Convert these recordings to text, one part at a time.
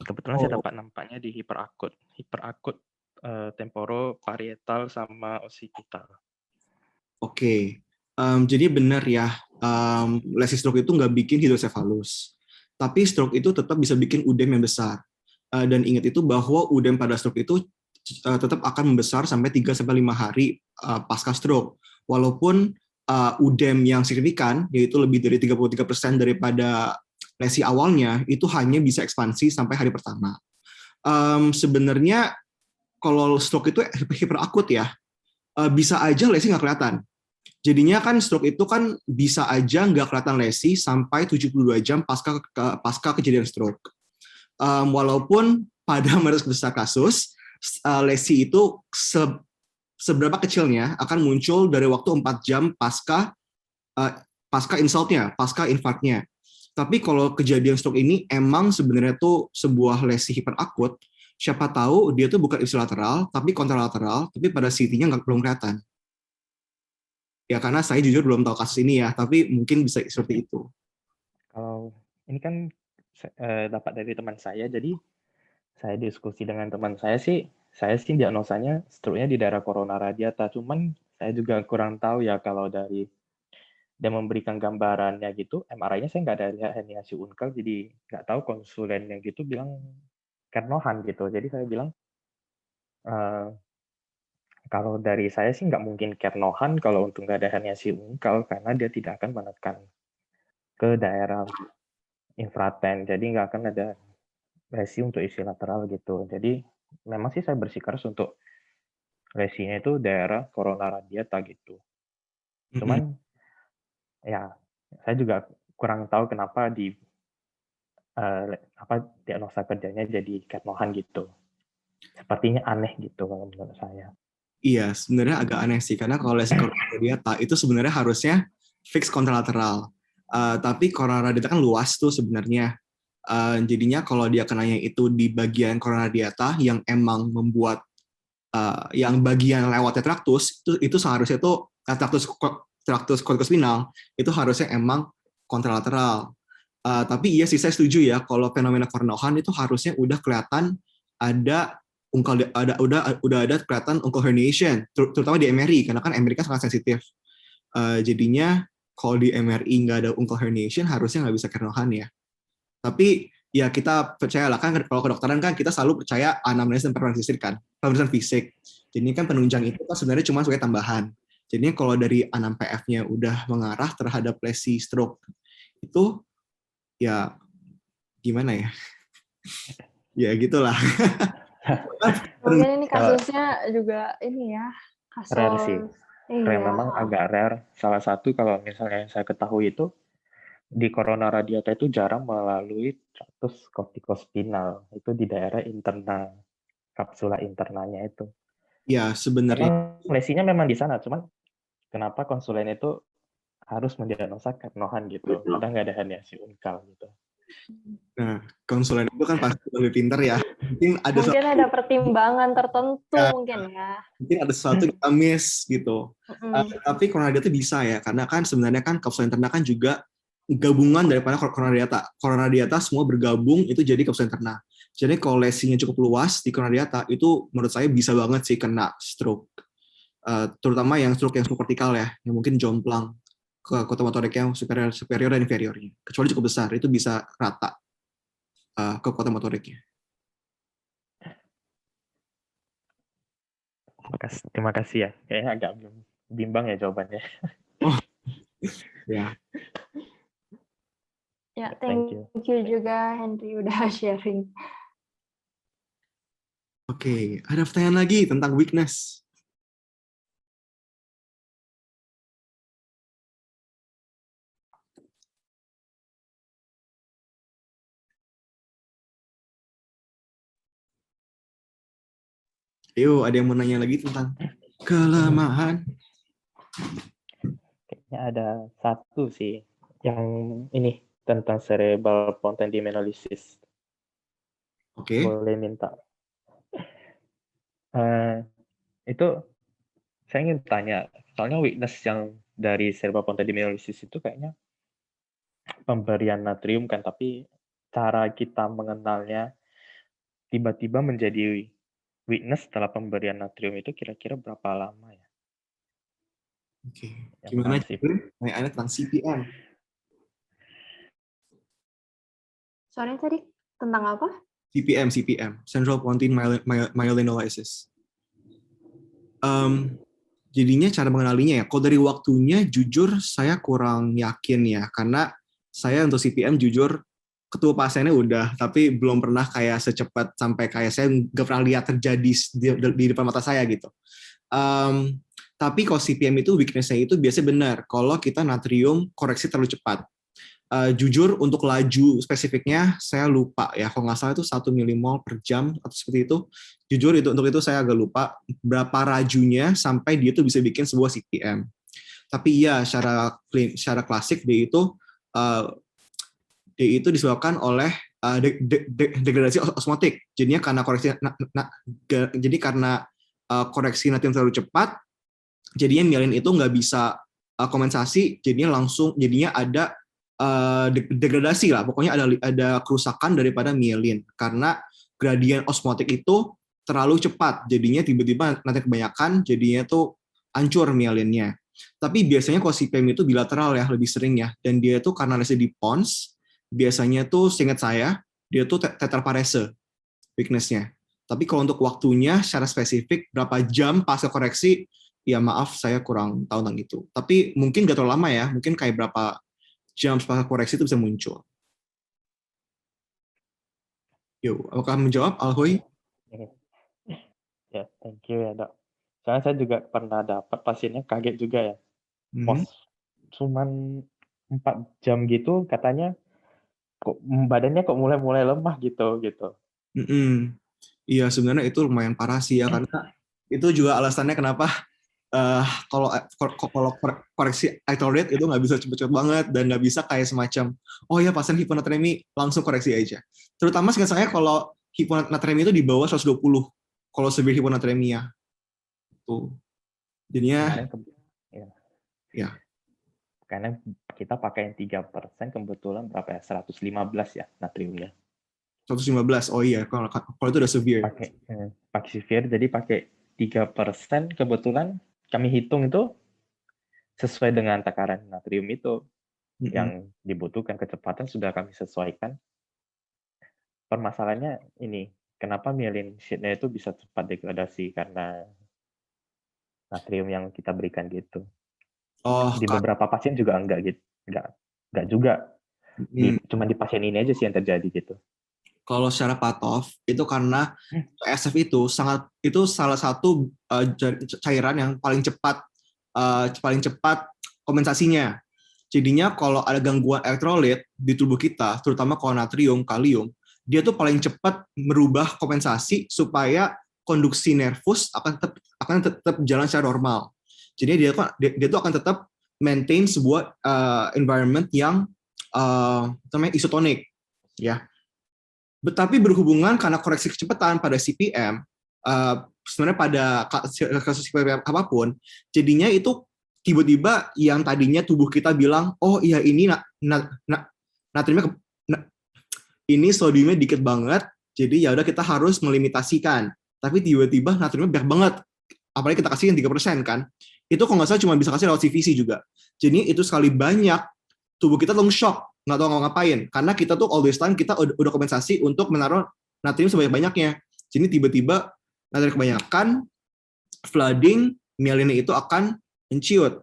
Kebetulan saya Oh, dapat nampaknya di hiperakut. Hiperakut, temporoparietal sama occipital. oke. Jadi benar ya, lesi stroke itu nggak bikin hidrosefalus. Tapi stroke itu tetap bisa bikin udem yang besar. Dan ingat itu bahwa udem pada stroke itu tetap akan membesar sampai 3 sampai 5 hari pasca stroke. Walaupun udem yang signifikan, yaitu lebih dari 33% daripada lesi awalnya, itu hanya bisa ekspansi sampai hari pertama. Sebenarnya kalau stroke itu hiperakut ya, bisa aja lesi nggak kelihatan. Jadinya kan stroke itu kan bisa aja nggak kelihatan lesi sampai 72 jam pasca kejadian stroke. Walaupun pada mayoritas besar kasus, lesi itu seberapa kecilnya akan muncul dari waktu 4 jam uh, pasca insultnya, pasca infarktnya. Tapi kalau kejadian stroke ini emang sebenarnya tuh sebuah lesi hiperakut, siapa tahu dia tuh bukan ipsilateral, tapi kontralateral, tapi pada CT-nya belum kelihatan. Ya karena saya jujur belum tahu kasus ini ya, tapi mungkin bisa seperti itu. Kalau ini kan dapat dari teman saya, jadi saya diskusi dengan teman saya sih diagnosanya stroke-nya di daerah corona radiata, cuman saya juga kurang tahu ya kalau dari dia memberikan gambarannya gitu, MRI-nya saya nggak ada lihat herniasi unkal, jadi nggak tahu konsulennya gitu bilang Kernohan gitu. Jadi saya bilang, eee, kalau dari saya sih nggak mungkin Kernohan kalau untuk nggak ada herniasi unkal, karena dia tidak akan menekan ke daerah infraten, jadi nggak akan ada lesi untuk isi lateral gitu. Jadi memang sih saya bersikeras untuk lesinya itu daerah corona radiata gitu. Mm-mm. Cuman ya saya juga kurang tahu kenapa diagnosa kerjanya jadi Kernohan gitu. Sepertinya aneh gitu kalau menurut saya. Iya, sebenarnya agak aneh sih, karena kalau lesi corona radiata itu sebenarnya harusnya fix kontralateral. Tapi corona radiata kan luas tuh sebenarnya. Jadinya kalau dia kenanya itu di bagian corona radiata yang emang membuat yang bagian lewatnya traktus itu seharusnya tuh traktus corticospinal itu harusnya emang kontralateral. Tapi iya sih saya setuju ya kalau fenomena Kornohan itu harusnya udah kelihatan ada udah ada kelihatan uncal herniation, terutama di MRI karena kan MRI kan sangat sensitif. Jadinya kalau di MRI nggak ada uncal herniation harusnya nggak bisa Kornohan ya. Tapi ya kita percayalah kan kalau kedokteran kan kita selalu percaya anamnesis dan pemeriksaan fisik. Jadi kan penunjang itu kan sebenarnya cuma sebagai tambahan. Jadinya kalau dari anam PF-nya udah mengarah terhadap lesi stroke itu ya gimana ya? Ya gitulah. Mungkin ini Kalau kasusnya juga ini ya, rare sih, kasus iya. memang agak rare. Salah satu kalau misalnya yang saya ketahui itu di corona radiata itu jarang melalui traktus corticospinal, itu di daerah internal, kapsula internalnya itu. Ya sebenarnya Memang lesinya memang di sana, cuman kenapa konsulen itu harus mendiagnosa Kernohan gitu, padahal nggak ada herniasi unkal gitu. nah konsulen itu kan pasti lebih pinter ya. Mungkin ada pertimbangan tertentu Ya, mungkin ya. mungkin ada sesuatu yang miss gitu. Tapi coronariata bisa ya, karena kan sebenarnya kan kapsul interna kan juga gabungan daripada coronariata. Coronariata semua bergabung itu jadi kapsul interna. Jadi kalau lesinya cukup luas di coronariata itu menurut saya bisa banget sih kena stroke. Terutama yang stroke vertikal ya, yang mungkin jomplang ke kota motorik yang superior dan inferiornya. Kecuali cukup besar, itu bisa rata ke kota motoriknya. Terima kasih ya, kayaknya agak bimbang ya jawabannya. Oh ya, Ya, Thank you. thank you juga Henry udah sharing. oke. Ada pertanyaan lagi tentang weakness. Yuk, ada yang mau nanya lagi tentang kelemahan? Kayaknya ada satu sih, yang ini tentang cerebral ponteminolysis. Oke. Boleh minta. Itu saya ingin tanya, soalnya weakness yang dari cerebral ponteminolysis itu kayaknya pemberian natrium kan, tapi cara kita mengenalnya tiba-tiba menjadi weakness setelah pemberian natrium itu kira-kira berapa lama ya? Oke. Yang Gimana masif. pertanyaannya tentang CPM? Sorry tadi tentang apa? CPM, Central Pontine Myelinolysis. Jadinya cara mengenalinya ya, kalau dari waktunya jujur saya kurang yakin ya, karena saya untuk CPM jujur ketua pasiennya udah, tapi belum pernah kayak secepat sampai kayak saya nggak pernah lihat terjadi di depan mata saya gitu. Tapi kalau CPM itu weakness-nya itu biasanya benar, kalau kita natrium koreksi terlalu cepat. Jujur untuk laju spesifiknya saya lupa ya, kalau nggak salah itu 1 milimol per jam atau seperti itu. Jujur untuk itu saya agak lupa berapa rajunya sampai dia itu bisa bikin sebuah CPM. Tapi ya secara klasik dia itu disebabkan oleh degradasi osmotik. Jadinya karena koreksi natrium terlalu cepat, jadinya mielin itu nggak bisa kompensasi, jadinya ada degradasi lah, pokoknya ada kerusakan daripada mielin karena gradien osmotik itu terlalu cepat, jadinya tiba-tiba nanti kebanyakan, jadinya tuh hancur mielinnya. Tapi biasanya kalau CPM itu bilateral ya, lebih sering ya, dan dia tuh karena lesnya di pons, biasanya tuh seingat saya dia tuh tetraparese weakness-nya. Tapi kalau untuk waktunya secara spesifik berapa jam pasca koreksi, ya maaf saya kurang tahu tentang itu. Tapi mungkin nggak terlalu lama ya, mungkin kayak berapa jam pasca koreksi itu bisa muncul. Yuk, apakah menjawab, Alhoy? Ya, thank you ya, Dok. Soalnya saya juga pernah dapat pasiennya kaget juga ya. Pos cuman 4 jam gitu katanya kok badannya kok mulai lemah gitu. Iya, sebenarnya itu lumayan parah sih ya, karena itu juga alasannya kenapa kalau koreksi actual rate itu nggak bisa cepet-cepet banget dan nggak bisa kayak semacam oh ya pasien hiponatremi langsung koreksi aja. Terutama seingat saya kalau hiponatremi itu di bawah 120 kalau severe hiponatremia tuh. Jadinya ya. Karena kita pakai yang 3% kebetulan berapa ya? 115 ya natriumnya. 115. Oh iya, kalau itu udah severe. Pakai severe jadi pakai 3% kebetulan kami hitung itu sesuai dengan takaran natrium itu yang dibutuhkan, kecepatan sudah kami sesuaikan. Permasalahannya ini, kenapa myelin sheath-nya itu bisa cepat degradasi karena natrium yang kita berikan gitu. Di beberapa pasien juga enggak gitu, enggak juga. Cuma di pasien ini aja sih yang terjadi gitu. Kalau secara patof itu karena SF itu salah satu cairan yang paling cepat kompensasinya. Jadinya kalau ada gangguan elektrolit di tubuh kita, terutama kalau natrium, kalium, dia tuh paling cepat merubah kompensasi supaya konduksi nervus akan tetap jalan secara normal. Jadi dia tuh akan tetap maintain sebuah environment yang namanya isotonik, ya. Tapi berhubungan karena koreksi kecepatan pada CPM, sebenarnya pada kasus CPM apapun, jadinya itu tiba-tiba yang tadinya tubuh kita bilang, oh iya ini natriumnya ini sodiumnya dikit banget, jadi ya udah kita harus melimitasikan. Tapi tiba-tiba natriumnya banyak banget, apalagi kita kasih yang 3% kan, itu kalau nggak salah cuma bisa kasih lewat CVC juga. Jadi itu sekali banyak, tubuh kita langsung shock, nggak tahu ngapain, karena kita tuh all this time kita udah kompensasi untuk menaruh natrium sebanyak-banyaknya. Jadi tiba-tiba natrium kebanyakan, flooding, mielinnya itu akan menciut.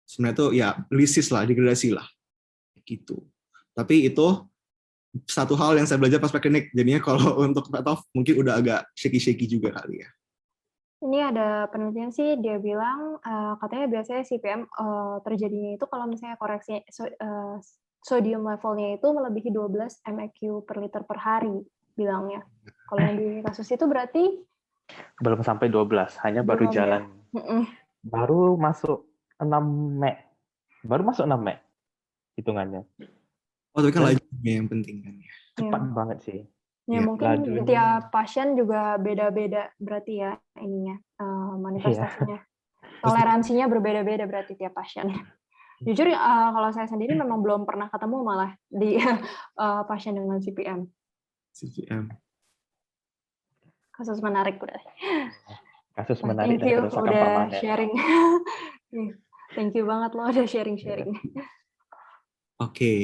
Sebenarnya itu ya lysis lah, degradasi lah, gitu. Tapi itu satu hal yang saya belajar pas praklinik. Jadinya kalau untuk patof mungkin udah agak shaky juga kali ya. Ini ada penelitian sih, dia bilang katanya biasanya CPM terjadinya itu kalau misalnya koreksi sodium levelnya itu melebihi 12 mEq per liter per hari, bilangnya. Kalau yang di kasus itu berarti belum sampai 12, hanya baru jalan. Ya? Baru masuk 6 Mei. Baru masuk 6 Mei hitungannya. Oh, tapi kan lajunya yang penting kan ya. Cepat banget sih. Ya, mungkin tiap pasien juga beda-beda berarti ya ininya manifestasinya. Toleransinya berbeda-beda berarti tiap pasien. Jujur kalau saya sendiri memang belum pernah ketemu malah di pasien dengan CPM. Kasus menarik udah. Kasus Wah, menarik thank dan you kerusakan udah permanen. sharing. Thank you banget lo udah sharing-sharing. Oke.